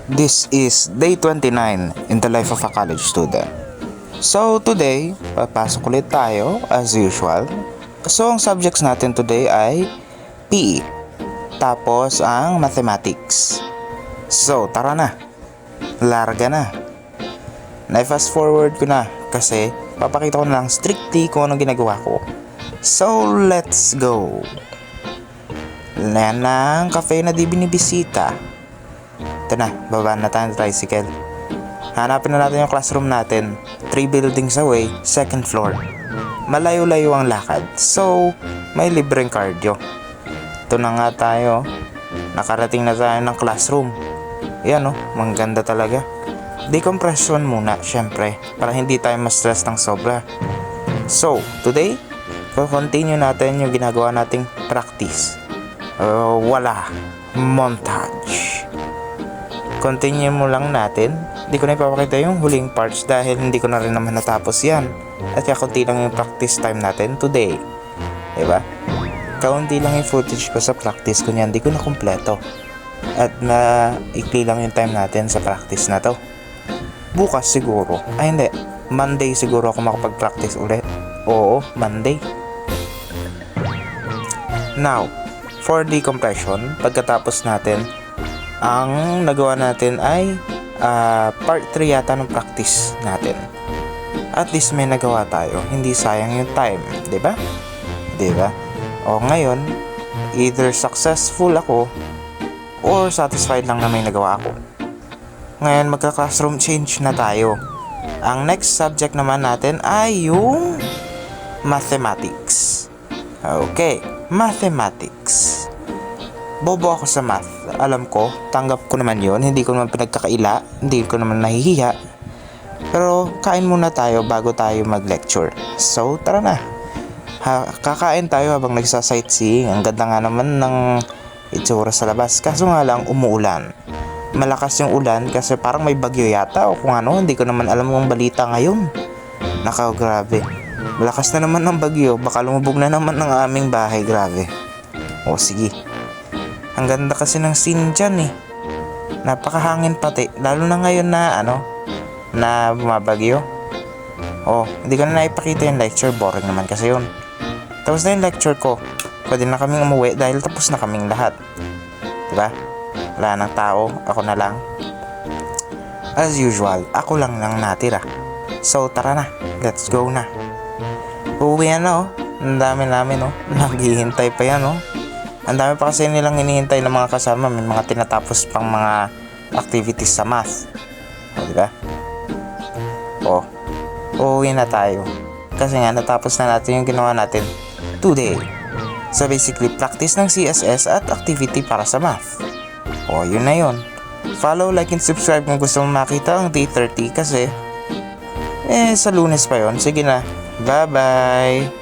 This is day 29 in the life of a college student. So today, papasok ulit tayo as usual. So ang subjects natin today ay PE, tapos ang mathematics. So tara na, larga na. Na-fast forward ko na kasi papakita ko na lang strictly kung anong ginagawa ko. So let's go. Yan na ang cafe na di binibisita. Ito na, babaan na tayo ng tricycle. Hanapin na natin yung classroom natin. 3 buildings away, second floor. Malayo-layo ang lakad, so may libreng cardio. Ito na nga tayo. Nakarating na tayo ng classroom. Yan o, mangganda talaga. Decompression muna, syempre, para hindi tayo ma-stress ng sobra. So, today, continue natin yung ginagawa nating practice. Wala, montage. Continue mo lang natin. Hindi ko na ipapakita yung huling parts dahil hindi ko na rin naman natapos yan. At kaya konti lang yung practice time natin today. Diba? Kaunti lang yung footage ko sa practice ko niyan. Hindi ko na kumpleto. At na ikli lang yung time natin sa practice na to. Bukas siguro. Ay hindi. Monday siguro ako makapag-practice ulit. Oo, Monday. Now, for decompression, pagkatapos natin, ang nagawa natin ay part 3 yata ng practice natin. At least may nagawa tayo, hindi sayang yung time, 'di ba? 'Di ba? O ngayon, either successful ako or satisfied lang na may nagawa ako. Ngayon magka-classroom change na tayo. Ang next subject naman natin ay yung mathematics. Okay, mathematics. Bobo ako sa math. Alam ko, tanggap ko naman yon. Hindi ko naman pinagkakaila. Hindi ko naman nahihiya. Pero kain muna tayo bago tayo mag-lecture. So, tara na. Kakain tayo habang nagsa-sightseeing. Ang ganda nga naman ng itsura sa labas. Kaso nga lang, umuulan. Malakas yung ulan kasi parang may bagyo yata o kung ano. Hindi ko naman alam yung balita ngayon. Nakaw, grabe. Malakas na naman ng bagyo. Baka lumubog na naman ng aming bahay. Grabe. O, sige. Ang ganda kasi ng scene dyan eh. Napakahangin pati. Lalo na ngayon na na bumabagyo. Oh, hindi ko na naipakita yung lecture. Boring naman kasi yun. Tapos na yung lecture ko. Pwede na kaming umuwi dahil tapos na kaming lahat. Diba? Wala nang tao. Ako na lang. As usual, ako lang nang natira. So tara na. Let's go na. Uuwi na oh. Ang dami namin oh. Naghihintay pa yan oh. Ang dami pa kasi nilang hinihintay ng mga kasama. May mga tinatapos pang mga activities sa math. O, diba? O, uuwi na tayo. Kasi nga, natapos na natin yung ginawa natin today. So, basically, practice ng CSS at activity para sa math. O, yun na yun. Follow, like, and subscribe kung gusto mong makita ang day 30 kasi sa Lunes pa yun. Sige na. Bye-bye!